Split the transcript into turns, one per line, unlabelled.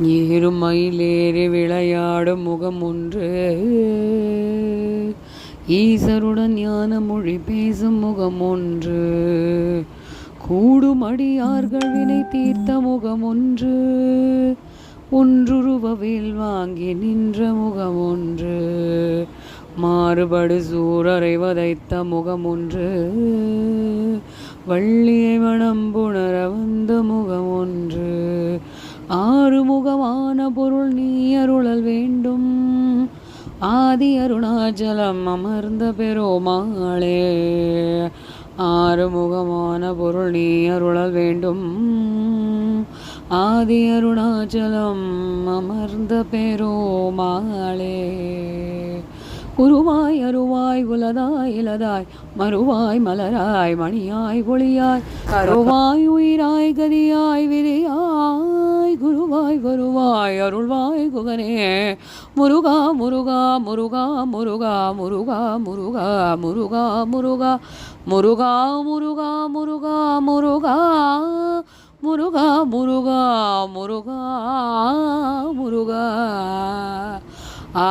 ஏறுமயிலேறி விளையாடும் முகம் ஒன்று, ஈசருடன் ஞான மொழி பேசும் முகம் ஒன்று, கூடும் அடியார்கள் வினை தீர்த்த முகம் ஒன்று, ஒன்றுருவ வேல் வாங்கி நின்ற முகம் ஒன்று, மாறுபடு சூரரை வதைத்த முகம் ஒன்று, வள்ளியை மனம் புணர வந்த முகம் ஒன்று, ஆறுமுகமான பொருள் நீ அருளல் வேண்டும், ஆதி அருணாச்சலம் அமர்ந்த பெருமாளே. ஆறுமுகமான பொருள் நீ அருளல் வேண்டும், ஆதி அருணாச்சலம் அமர்ந்த பெருமாளே. குருவாய் அருவாய் உலதாய் இலதாய் மறுவாய் மலராய் மணியாய் ஒளியாய் கருவாய் உயிராய் கதியாய் விதியாய் குருவாய் வருவாய் அருள்வாய் குகனே. முருகா முருகா முருகா முருகா முருகா முருகா முருகா முருகா முருகா முருகா முருகா முருகா முருகா முருகா முருகா முருகா ஆ